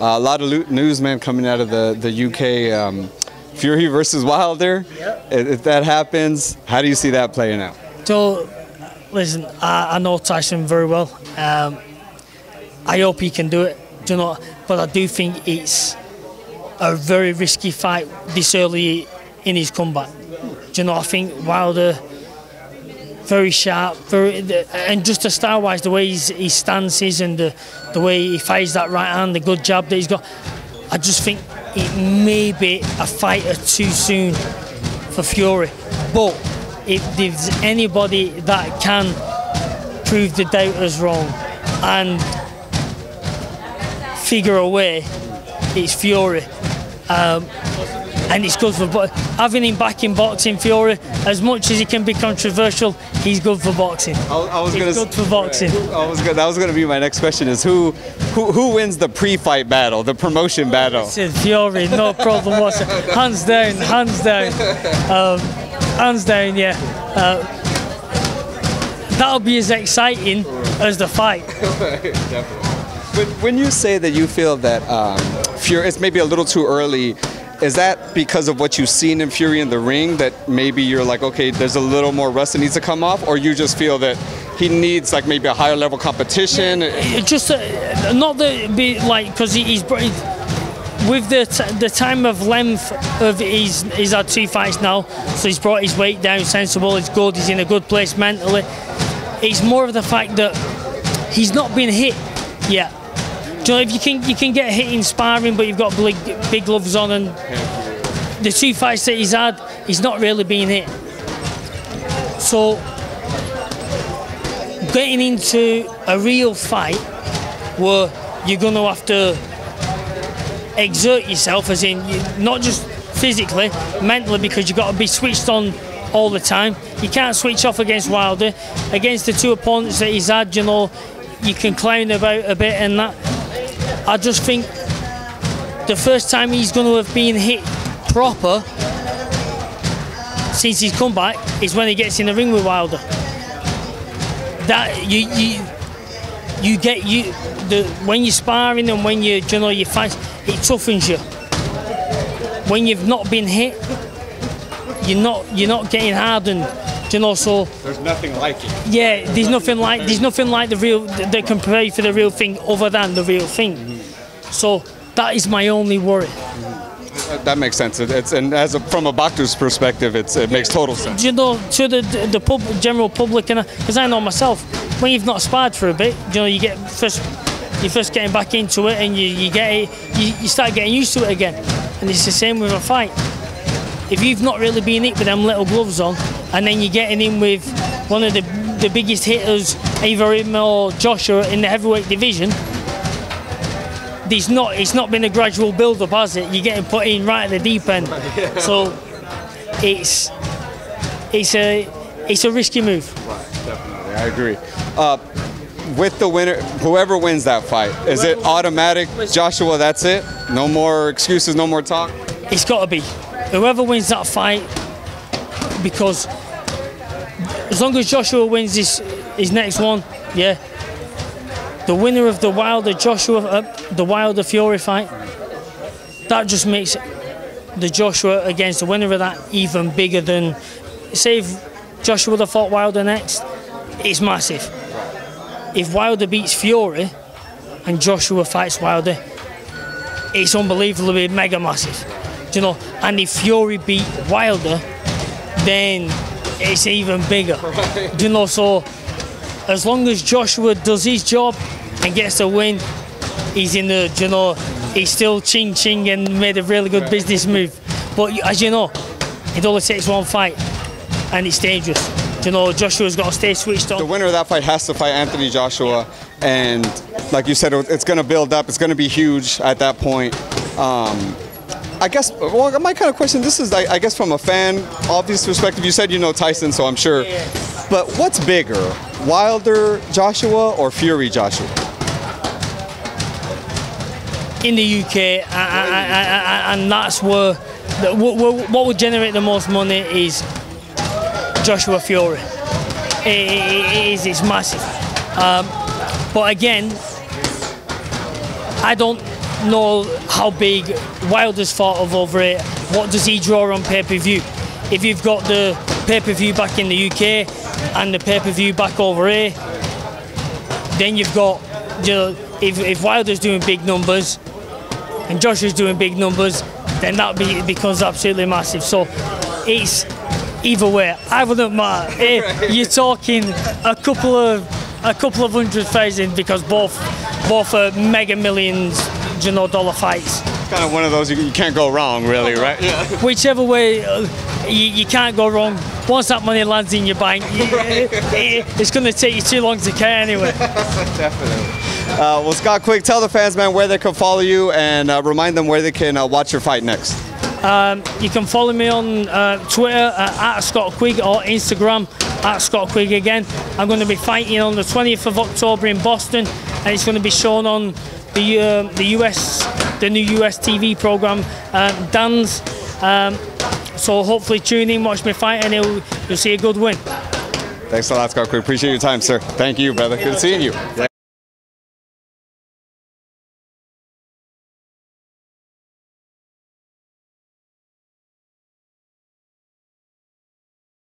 A lot of news, man, coming out of the UK. Fury versus Wilder. Yep. If that happens, how do you see that playing out? So, listen, I know Tyson very well. I hope he can do it, do you know, but I do think it's a very risky fight this early in his comeback. Do you know, I think Wilder, very sharp, and just the style-wise, the way his stance is and the way he fires that right hand, the good jab that he's got, I just think it may be a fighter too soon for Fury. But if there's anybody that can prove the doubters wrong and figure a way, it's Fury. And it's good for having him back in boxing. Fury, as much as he can be controversial, he's good for boxing. He's good for boxing. That was going to be my next question: is who wins the pre-fight battle, the promotion battle? It's Fury, no problem whatsoever. Hands down, hands down, hands down. Yeah, that'll be as exciting as the fight. Definitely. When you say that you feel that Fury, it's maybe a little too early. Is that because of what you've seen in Fury in the ring, that maybe you're like, okay, there's a little more rust that needs to come off, or you just feel that he needs like maybe a higher level competition? Just not that be like, because he's with the time of length of he's had 2 fights now, so he's brought his weight down, sensible, it's good, he's in a good place mentally. It's more of the fact that he's not been hit yet. Do you know, if you can get hit in sparring, but you've got big gloves on, and the 2 fights that he's had, he's not really been hit. So getting into a real fight where you're going to have to exert yourself, as in not just physically, mentally, because you've got to be switched on all the time. You can't switch off against Wilder. Against the 2 opponents that he's had, you know, you can clown about a bit and that. I just think the first time he's going to have been hit proper since he's come back is when he gets in the ring with Wilder. That when you're sparring and when you fight, it toughens you. When you've not been hit, you're not getting hardened. You know, so there's nothing like it. Yeah, there's nothing like the real that can prepare you for the real thing other than the real thing. Mm-hmm. So that is my only worry. Mm-hmm. That makes sense. And from a boxer's perspective, it makes total sense. You know, to the general public, and because I know myself, when you've not sparred for a bit, you know, you're first getting back into it, and you start getting used to it again, and it's the same with a fight. If you've not really been hit with them little gloves on, and then you're getting in with one of the biggest hitters, either him or Joshua, in the heavyweight division, it's not been a gradual build-up, has it? You're getting put in right at the deep end. So it's a risky move. Right, definitely, I agree. With the winner, whoever wins that fight, is it automatic, Joshua, that's it? No more excuses, no more talk? It's got to be. Whoever wins that fight, because as long as Joshua wins his next one, yeah, the winner of the Wilder Fury fight, that just makes the Joshua against the winner of that even bigger than, say if Joshua would have fought Wilder next, it's massive. If Wilder beats Fury and Joshua fights Wilder, it's unbelievably mega massive. Do you know? And if Fury beat Wilder, then it's even bigger. Right. Do you know? So as long as Joshua does his job and gets a win, he's in the, you know, he's still ching and made a really good business move. But as you know, it only takes 1 fight, and it's dangerous. Do you know, Joshua's got to stay switched on. The winner of that fight has to fight Anthony Joshua, and like you said, it's going to build up. It's going to be huge at that point. I guess, well, my kind of question, this is, I guess, from a fan, obvious perspective. You said you know Tyson, so I'm sure. Yeah. But what's bigger, Wilder Joshua or Fury Joshua? In the UK, and that's where, what would generate the most money is Joshua Fury. It's massive. But again, I don't know how big Wilder's thought of over it. What does he draw on pay-per-view? If you've got the pay-per-view back in the UK and the pay-per-view back over here, then you've got, you know, if Wilder's doing big numbers and Joshua's doing big numbers, then that becomes absolutely massive. So it's either way. I wouldn't matter. You're talking a couple of 100,000 because both are mega millions, you know, dollar fights. Kind of one of those you can't go wrong, really, right? Yeah. Whichever way, you can't go wrong. Once that money lands in your bank, it's going to take you too long to care anyway. Definitely. Well, Scott Quigg, tell the fans, man, where they can follow you and remind them where they can watch your fight next. You can follow me on Twitter at Scott Quigg or Instagram at Scott Quigg again. I'm going to be fighting on the 20th of October in Boston, and it's going to be shown on the new US TV program, Dan's. So hopefully tune in, watch me fight, and you'll see a good win. Thanks a lot, Scott Quigg. Appreciate your time, sir. Thank you, brother. Good seeing you. Yeah.